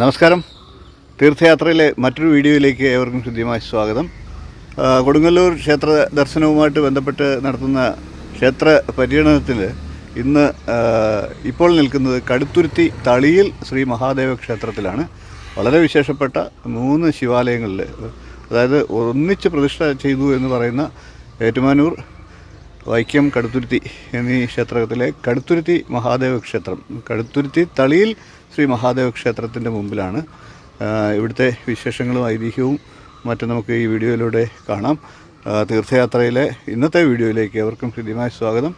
നമസ്കാരം. തീർത്ഥയാത്രയിലെ മറ്റൊരു വീഡിയോയിലേക്ക് ഏവർക്കും ഹൃദ്യമായ സ്വാഗതം. കൊടുങ്ങല്ലൂർ ക്ഷേത്ര ദർശനവുമായിട്ട് ബന്ധപ്പെട്ട് നടത്തുന്ന ക്ഷേത്ര പര്യടനത്തിൽ ഇന്ന് ഇപ്പോൾ നിൽക്കുന്നത് കടുത്തുരുത്തി തളിയിൽ ശ്രീ മഹാദേവ ക്ഷേത്രത്തിലാണ്. വളരെ വിശേഷപ്പെട്ട 3 ശിവാലയങ്ങളിൽ, അതായത് ഒന്നിച്ച് പ്രതിഷ്ഠ ചെയ്തു എന്ന് പറയുന്ന ഏറ്റുമാനൂർ, വൈക്കം, കടുത്തുരുത്തി എന്നീ ക്ഷേത്രത്തിലെ കടുത്തുരുത്തി മഹാദേവ ക്ഷേത്രം, കടുത്തുരുത്തി തളിയിൽ ശ്രീ മഹാദേവ ക്ഷേത്രത്തിൻ്റെ മുമ്പിലാണ്. ഇവിടുത്തെ വിശേഷങ്ങളും ഐതിഹ്യവും മറ്റും നമുക്ക് ഈ വീഡിയോയിലൂടെ കാണാം. തീർത്ഥയാത്രയിലെ ഇന്നത്തെ വീഡിയോയിലേക്ക് ഏവർക്കും ഹൃദ്യമായ സ്വാഗതം.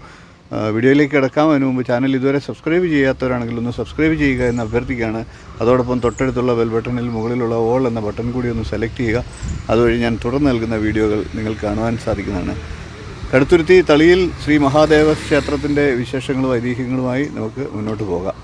വീഡിയോയിലേക്ക് കിടക്കാം. അതിന് മുമ്പ് ചാനൽ ഇതുവരെ സബ്സ്ക്രൈബ് ചെയ്യാത്തവരാണെങ്കിൽ ഒന്ന് സബ്സ്ക്രൈബ് ചെയ്യുക എന്ന് അഭ്യർത്ഥിക്കുകയാണ്. അതോടൊപ്പം തൊട്ടടുത്തുള്ള ബെൽ ബട്ടണിൽ മുകളിലുള്ള ഓൾ എന്ന ബട്ടൺ കൂടി ഒന്ന് സെലക്ട് ചെയ്യുക. അതുവഴി ഞാൻ തുടർന്ന് നൽകുന്ന വീഡിയോകൾ നിങ്ങൾക്ക് കാണുവാൻ സാധിക്കുന്നതാണ്. കടുത്തുരുത്തി തളിയിൽ ശ്രീ മഹാദേവ ക്ഷേത്രത്തിൻ്റെ വിശേഷങ്ങളും ഐതിഹ്യങ്ങളുമായി നമുക്ക് മുന്നോട്ട് പോകാം.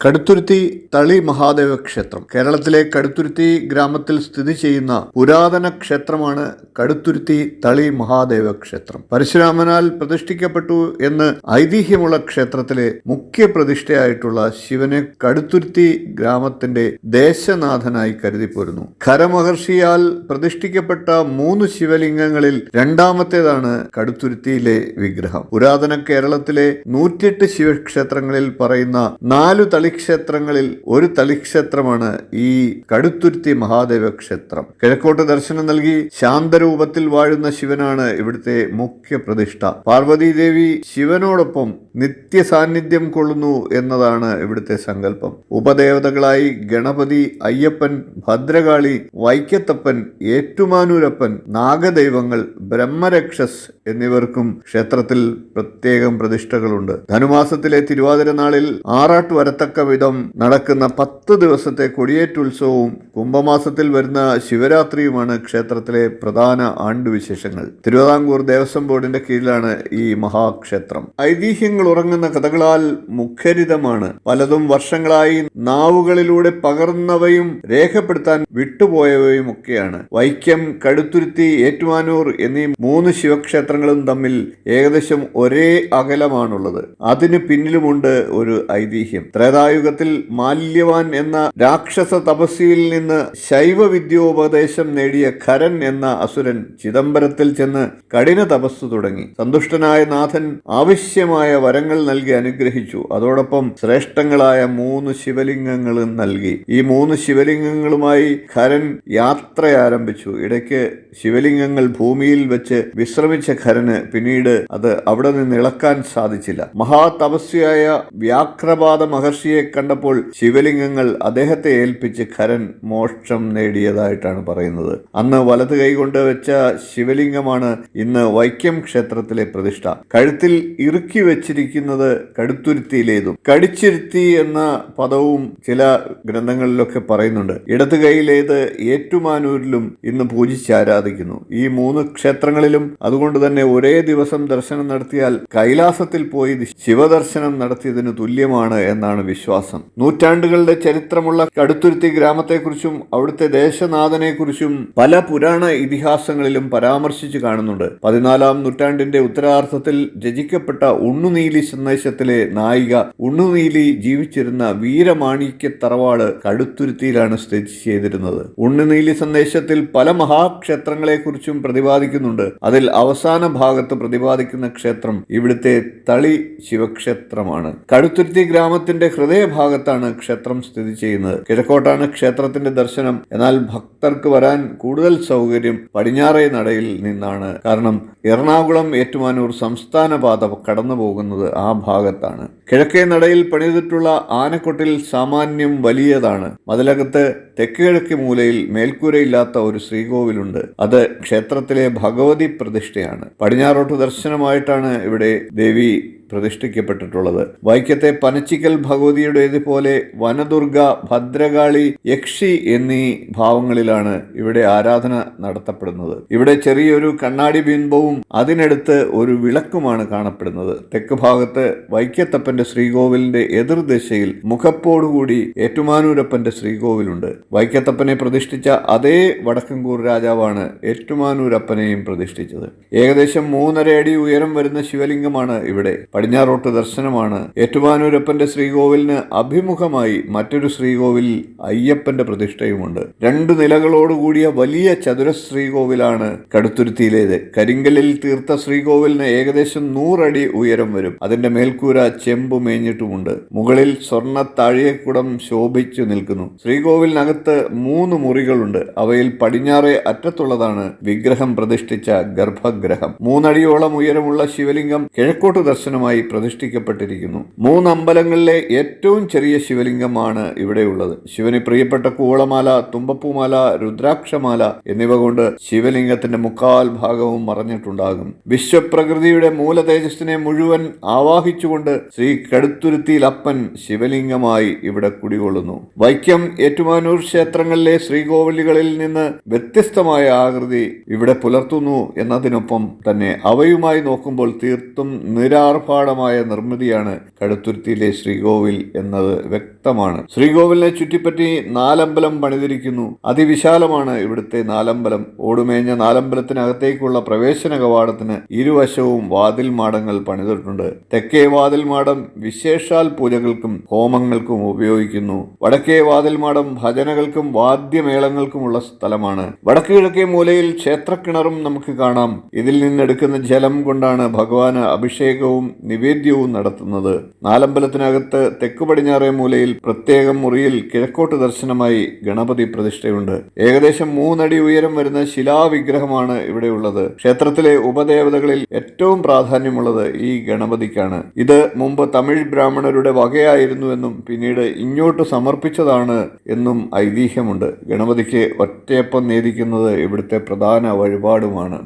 കടുത്തുരുത്തി തളി മഹാദേവ ക്ഷേത്രം കേരളത്തിലെ കടുത്തുരുത്തി ഗ്രാമത്തിൽ സ്ഥിതി ചെയ്യുന്ന പുരാതന ക്ഷേത്രമാണ് കടുത്തുരുത്തി തളി മഹാദേവ ക്ഷേത്രം. പരശുരാമനാൽ പ്രതിഷ്ഠിക്കപ്പെട്ടു എന്ന് ഐതിഹ്യമുള്ള ക്ഷേത്രത്തിലെ മുഖ്യ പ്രതിഷ്ഠയായിട്ടുള്ള ശിവനെ കടുത്തുരുത്തി ഗ്രാമത്തിന്റെ ദേശനാഥനായി കരുതിപ്പോരുന്നു. ഖരമഹർഷിയാൽ പ്രതിഷ്ഠിക്കപ്പെട്ട 3 ശിവലിംഗങ്ങളിൽ രണ്ടാമത്തേതാണ് കടുത്തുരുത്തിയിലെ വിഗ്രഹം. പുരാതന കേരളത്തിലെ 108 ശിവക്ഷേത്രങ്ങളിൽ പറയുന്ന 4 തളിക്ഷേത്രങ്ങളിൽ ഒരു തളിക്ഷേത്രമാണ് ഈ കടുത്തുരുത്തി മഹാദേവ ക്ഷേത്രം. കിഴക്കോട്ട് ദർശനം നൽകി ശാന്തരൂപത്തിൽ വാഴുന്ന ശിവനാണ് ഇവിടുത്തെ മുഖ്യ പ്രതിഷ്ഠ. പാർവതീദേവി ശിവനോടൊപ്പം നിത്യ സാന്നിധ്യം കൊള്ളുന്നു എന്നതാണ് ഇവിടുത്തെ സങ്കല്പം. ഉപദേവതകളായി ഗണപതി, അയ്യപ്പൻ, ഭദ്രകാളി, വൈക്കത്തപ്പൻ, ഏറ്റുമാനൂരപ്പൻ, നാഗദൈവങ്ങൾ, ബ്രഹ്മരക്ഷസ് എന്നിവർക്കും ക്ഷേത്രത്തിൽ പ്രത്യേകം പ്രതിഷ്ഠകളുണ്ട്. ധനുമാസത്തിലെ തിരുവാതിര നാളിൽ ആറാട്ട് വരത്തക്ക വിധം നടക്കുന്ന 10 ദിവസത്തെ കൊടിയേറ്റുത്സവവും കുംഭമാസത്തിൽ വരുന്ന ശിവരാത്രിയുമാണ് ക്ഷേത്രത്തിലെ പ്രധാന ആണ്ടുവിശേഷങ്ങൾ. തിരുവിതാംകൂർ ദേവസ്വം ബോർഡിന്റെ കീഴിലാണ് ഈ മഹാക്ഷേത്രം. ഐതിഹ്യങ്ങൾ ഉറങ്ങുന്ന കഥകളാൽ മുഖരിതമാണ്. പലതും വർഷങ്ങളായി നാവുകളിലൂടെ പകർന്നവയും രേഖപ്പെടുത്താൻ വിട്ടുപോയവയും ഒക്കെയാണ്. വൈക്കം, കടുത്തുരുത്തി, ഏറ്റുമാനൂർ എന്നീ 3 ശിവക്ഷേത്രങ്ങളും തമ്മിൽ ഏകദേശം ഒരേ അകലമാണുള്ളത്. അതിന് പിന്നിലുമുണ്ട് ഒരു ഐതിഹ്യം. ത്രേതായുഗത്തിൽ മാല്യവാൻ എന്ന രാക്ഷസ തപസ്വിയിൽ നിന്ന് ശൈവ വിദ്യോപദേശം നേടിയ ഖരൻ എന്ന അസുരൻ ചിദംബരത്തിൽ ചെന്ന് കഠിന തപസ് തുടങ്ങി. സന്തുഷ്ടനായ നാഥൻ ആവശ്യമായ വരങ്ങൾ നൽകി അനുഗ്രഹിച്ചു. അതോടൊപ്പം ശ്രേഷ്ഠങ്ങളായ 3 ശിവലിംഗങ്ങളും നൽകി. ഈ 3 ശിവലിംഗങ്ങളുമായി ഖരൻ യാത്ര ആരംഭിച്ചു. ഇടയ്ക്ക് ശിവലിംഗങ്ങൾ ഭൂമിയിൽ വെച്ച് വിശ്രമിച്ച ഖരന് പിന്നീട് അത് അവിടെ നിന്ന് ഇളക്കാൻ സാധിച്ചില്ല. മഹാതപസ്വിയായ വ്യാഘ്രപാദ മഹർഷിയെ കണ്ടപ്പോൾ ശിവലിംഗങ്ങൾ അദ്ദേഹത്തെ ഏൽപ്പിച്ച് ഖരൻ മോക്ഷം നേടിയതായിട്ടാണ് പറയുന്നത്. അന്ന് വലത് കൈകൊണ്ട് വെച്ച ശിവലിംഗമാണ് ഇന്ന് വൈക്കം ക്ഷേത്രത്തിലെ പ്രതിഷ്ഠ. കഴുത്തിൽ ഇറുക്കി വെച്ചിരിക്കുന്നത് കടുത്തുരുത്തിയിലേതും. കടിച്ചിരുത്തി എന്ന പദവും ചില ഗ്രന്ഥങ്ങളിലൊക്കെ പറയുന്നുണ്ട്. ഇടത് കൈയിലേത് ഏറ്റുമാനൂരിലും ഇന്ന് പൂജിച്ച് ആരാധിക്കുന്നു. ഈ 3 ക്ഷേത്രങ്ങളിലും അതുകൊണ്ട് തന്നെ ഒരേ ദിവസം ദർശനം നടത്തിയാൽ കൈലാസത്തിൽ പോയി ശിവദർശനം നടത്തിയതിന് തുല്യമാണ് എന്നാണ് വിശ്വാസം. നൂറ്റാണ്ടുകളുടെ ചരിത്രമുള്ള കടുത്തുരുത്തി ഗ്രാമത്തെക്കുറിച്ചും അവിടുത്തെ ദേശനാഥനെക്കുറിച്ചും പല പുരാണ ഇതിഹാസങ്ങളിലും പരാമർശിച്ചു കാണുന്നുണ്ട്. 14-ാം നൂറ്റാണ്ടിന്റെ ഉത്തരാർദ്ധത്തിൽ രചിക്കപ്പെട്ട ഉണ്ണുനീലി സന്ദേശത്തിലെ നായിക ഉണ്ണുനീലി ജീവിച്ചിരുന്ന വീരമാണിക്യ തറവാട് കടുത്തുരുത്തിയിലാണ് സ്ഥിതി ചെയ്തിരുന്നത്. ഉണ്ണുനീലി സന്ദേശത്തിൽ പല മഹാക്ഷേത്രങ്ങളെക്കുറിച്ചും പ്രതിപാദിക്കുന്നുണ്ട്. അതിൽ അവസാന ഭാഗത്ത് പ്രതിപാദിക്കുന്ന ക്ഷേത്രം ഇവിടുത്തെ തളി ശിവക്ഷേത്രമാണ്. കടുത്തുരുത്തി ഗ്രാമത്തിന്റെ ഹൃദയഭാഗത്താണ് ക്ഷേത്രം സ്ഥിതി ചെയ്യുന്നത്. കിഴക്കോട്ടാണ് ക്ഷേത്രത്തിന്റെ ദർശനം. എന്നാൽ ഭക്തർക്ക് വരാൻ കൂടുതൽ സൗകര്യം പടിഞ്ഞാറേ നടയിൽ നിന്നാണ്. കാരണം എറണാകുളം ഏറ്റുമാനൂർ സംസ്ഥാന പാത കടന്നു പോകുന്നത് ആ ഭാഗത്താണ്. കിഴക്കേ നടയിൽ പണിതിട്ടുള്ള ആനക്കൊട്ടിൽ സാമാന്യം വലിയതാണ്. മതിലകത്ത് തെക്കുകിഴക്ക് മൂലയിൽ മേൽക്കൂരയില്ലാത്ത ഒരു ശ്രീകോവിലുണ്ട്. അത് ക്ഷേത്രത്തിലെ ഭഗവതി പ്രതിഷ്ഠയാണ്. പടിഞ്ഞാറോട്ട് ദർശനമായിട്ടാണ് ഇവിടെ ദേവി പ്രതിഷ്ഠിക്കപ്പെട്ടിട്ടുള്ളത്. വൈക്കത്തെ പനച്ചിക്കൽ ഭഗവതിയുടേതുപോലെ വനദുർഗ, ഭദ്രകാളി, യക്ഷി എന്നീ ഭാവങ്ങളിലാണ് ശ്രീകോവിലാണ് ഇവിടെ ആരാധന നടത്തപ്പെടുന്നത്. ഇവിടെ ചെറിയൊരു കണ്ണാടി ബിംബവും അതിനടുത്ത് ഒരു വിളക്കുമാണ് കാണപ്പെടുന്നത്. തെക്ക് ഭാഗത്ത് വൈക്കത്തപ്പന്റെ ശ്രീകോവിലിന്റെ എതിർദിശയിൽ മുഖപ്പോടുകൂടി ഏറ്റുമാനൂരപ്പന്റെ ശ്രീകോവിലുണ്ട്. വൈക്കത്തപ്പനെ പ്രതിഷ്ഠിച്ച അതേ വടക്കൻകൂർ രാജാവാണ് ഏറ്റുമാനൂരപ്പനെയും പ്രതിഷ്ഠിച്ചത്. ഏകദേശം 3.5 അടി ഉയരം വരുന്ന ശിവലിംഗമാണ് ഇവിടെ. പടിഞ്ഞാറോട്ട് ദർശനമാണ്. ഏറ്റുമാനൂരപ്പന്റെ ശ്രീകോവിലിന് അഭിമുഖമായി മറ്റൊരു ശ്രീകോവിലിൽ അയ്യപ്പന്റെ പ്രതിഷ്ഠയുമുണ്ട്. 2 നിലകളോടുകൂടിയ വലിയ ചതുര ശ്രീകോവിലാണ് കടുത്തുരുത്തിയിലേത്. കരിങ്കല്ലിൽ തീർത്ത ശ്രീകോവിലിന് ഏകദേശം 100 അടി ഉയരം വരും. അതിന്റെ മേൽക്കൂര ചെമ്പു മേഞ്ഞിട്ടുമുണ്ട്. മുകളിൽ സ്വർണ്ണ താഴികക്കുടം ശോഭിച്ചു നിൽക്കുന്നു. ശ്രീകോവിലിനകത്ത് 3 മുറികളുണ്ട്. അവയിൽ പടിഞ്ഞാറേ അറ്റത്തുള്ളതാണ് വിഗ്രഹം പ്രതിഷ്ഠിച്ച ഗർഭഗൃഹം. 3 അടിയോളം ഉയരമുള്ള ശിവലിംഗം കിഴക്കോട്ട് ദർശനമായി പ്രതിഷ്ഠിക്കപ്പെട്ടിരിക്കുന്നു. 3 അമ്പലങ്ങളിലെ ഏറ്റവും ചെറിയ ശിവലിംഗമാണ് ഇവിടെയുള്ളത്. ശിവന് പ്രിയപ്പെട്ട കൂവളമാല, തുമ്പപ്പൂമാല, രുദ്രാക്ഷമാല എന്നിവ കൊണ്ട് ശിവലിംഗത്തിന്റെ 3/4 ഭാഗവും മറഞ്ഞിട്ടുണ്ടാകും. വിശ്വപ്രകൃതിയുടെ മൂലതേജസ്സിനെ മുഴുവൻ ആവാഹിച്ചുകൊണ്ട് ശ്രീ കടുത്തുരുത്തിയിലപ്പൻ ശിവലിംഗമായി ഇവിടെ കുടികൊള്ളുന്നു. വൈക്കം, ഏറ്റുമാനൂർ ക്ഷേത്രങ്ങളിലെ ശ്രീകോവിലുകളിൽ നിന്ന് വ്യത്യസ്തമായ ആകൃതി ഇവിടെ പുലർത്തുന്നു എന്നതിനൊപ്പം തന്നെ അവയുമായി നോക്കുമ്പോൾ തീർത്തും നിരാർഭാടമായ നിർമ്മിതിയാണ് കടുത്തുരുത്തിയിലെ ശ്രീകോവിൽ എന്നത് വ്യക്തമാണ്. ശ്രീകോവിലിനെ ചുറ്റിപ്പറ്റി 4 അമ്പലം പണിതിരിക്കുന്നു. അതിവിശാലമാണ് ഇവിടുത്തെ 4 അമ്പലം. ഓടുമേഞ്ഞ 4 അമ്പലത്തിനകത്തേക്കുള്ള പ്രവേശന കവാടത്തിന് ഇരുവശവും വാതിൽ മാടങ്ങൾ പണിതിട്ടുണ്ട്. തെക്കേ വാതിൽ മാടം വിശേഷാൽ പൂജകൾക്കും ഹോമങ്ങൾക്കും ഉപയോഗിക്കുന്നു. വടക്കേ വാതിൽ മാടം ഭജനകൾക്കും വാദ്യമേളങ്ങൾക്കുമുള്ള സ്ഥലമാണ്. വടക്ക് കിഴക്കേ മൂലയിൽ ക്ഷേത്രക്കിണറും നമുക്ക് കാണാം. ഇതിൽ നിന്നെടുക്കുന്ന ജലം കൊണ്ടാണ് ഭഗവാന് അഭിഷേകവും നിവേദ്യവും നടത്തുന്നത്. 4 അമ്പലത്തിനകത്ത് തെക്ക് പടിഞ്ഞാറേ മൂലയിൽ പ്രത്യേകം മുറിയിൽ കിഴക്കോട്ട് ദർശനമായി ഗണപതി പ്രതിഷ്ഠയുണ്ട്. ഏകദേശം 3 അടി ഉയരം വരുന്ന ശിലാവിഗ്രഹമാണ് ഇവിടെയുള്ളത്. ക്ഷേത്രത്തിലെ ഉപദേവതകളിൽ ഏറ്റവും പ്രാധാന്യമുള്ളത് ഈ ഗണപതിക്കാണ്. ഇത് മുമ്പ് തമിഴ് ബ്രാഹ്മണരുടെ വകയായിരുന്നുവെന്നും പിന്നീട് ഇങ്ങോട്ട് സമർപ്പിച്ചതാണ് എന്നും ഐതിഹ്യമുണ്ട്. ഗണപതിക്ക് ഒറ്റയപ്പം നേദിക്കുന്നത് ഇവിടുത്തെ പ്രധാന വഴിപാടുമാണ്.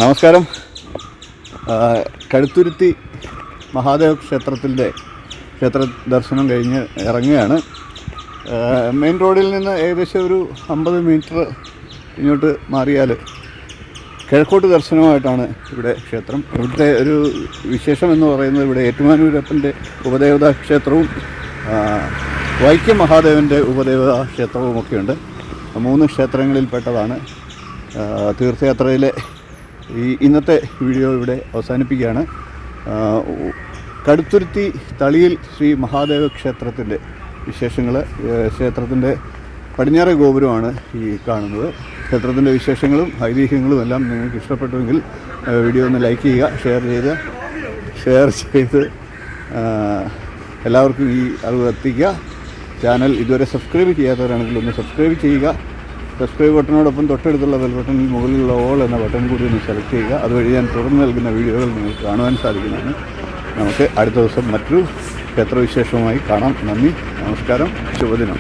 നമസ്കാരം. കടുത്തുരുത്തി മഹാദേവ ക്ഷേത്രത്തിൻ്റെ ക്ഷേത്ര ദർശനം കഴിഞ്ഞ് ഇറങ്ങുകയാണ്. മെയിൻ റോഡിൽ നിന്ന് ഏകദേശം ഒരു 50 മീറ്റർ ഇങ്ങോട്ട് മാറിയാൽ കിഴക്കോട്ട് ദർശനമായിട്ടാണ് ഇവിടെ ക്ഷേത്രം. ഇവിടുത്തെ ഒരു വിശേഷം എന്ന് പറയുന്നത് ഇവിടെ ഏറ്റുമാനൂരപ്പൻ്റെ ഉപദേവതാ ക്ഷേത്രവും വൈക്കം മഹാദേവൻ്റെ ഉപദേവതാ ക്ഷേത്രവുമൊക്കെയുണ്ട്. 3 ക്ഷേത്രങ്ങളിൽപ്പെട്ടതാണ്. തീർത്ഥയാത്രയിലെ ഇന്നത്തെ വീഡിയോ ഇവിടെ അവസാനിപ്പിക്കുകയാണ്. കടുത്തുരുത്തി തളിയിൽ ശ്രീ മഹാദേവ ക്ഷേത്രത്തിൻ്റെ വിശേഷങ്ങൾ, ക്ഷേത്രത്തിൻ്റെ പടിഞ്ഞാറേ ഗോപുരമാണ് ഈ കാണുന്നത്. ക്ഷേത്രത്തിൻ്റെ വിശേഷങ്ങളും ഐതിഹ്യങ്ങളും എല്ലാം നിങ്ങൾക്ക് ഇഷ്ടപ്പെട്ടുവെങ്കിൽ വീഡിയോ ഒന്ന് ലൈക്ക് ചെയ്യുക, ഷെയർ ചെയ്ത് എല്ലാവർക്കും ഈ അറിവ് എത്തിക്കുക. ചാനൽ ഇതുവരെ സബ്സ്ക്രൈബ് ചെയ്യാത്തവരാണെങ്കിൽ ഒന്ന് സബ്സ്ക്രൈബ് ചെയ്യുക. സബ്സ്ക്രൈബ് ബട്ടണോടൊപ്പം തൊട്ടടുത്തുള്ള ബെൽ ബട്ടണിൽ മുകളിലുള്ള ഓൾ എന്ന ബട്ടൺ കൂടി ഒന്ന് സെലക്ട് ചെയ്യുക. അതുവഴി ഞാൻ തുറന്നു നൽകുന്ന വീഡിയോകൾ നിങ്ങൾക്ക് കാണുവാൻ സാധിക്കുന്നതാണ്. നമുക്ക് അടുത്ത ദിവസം മറ്റൊരു ക്ഷേത്രവിശേഷവുമായി കാണാം. നന്ദി, നമസ്കാരം, ശുഭദിനം.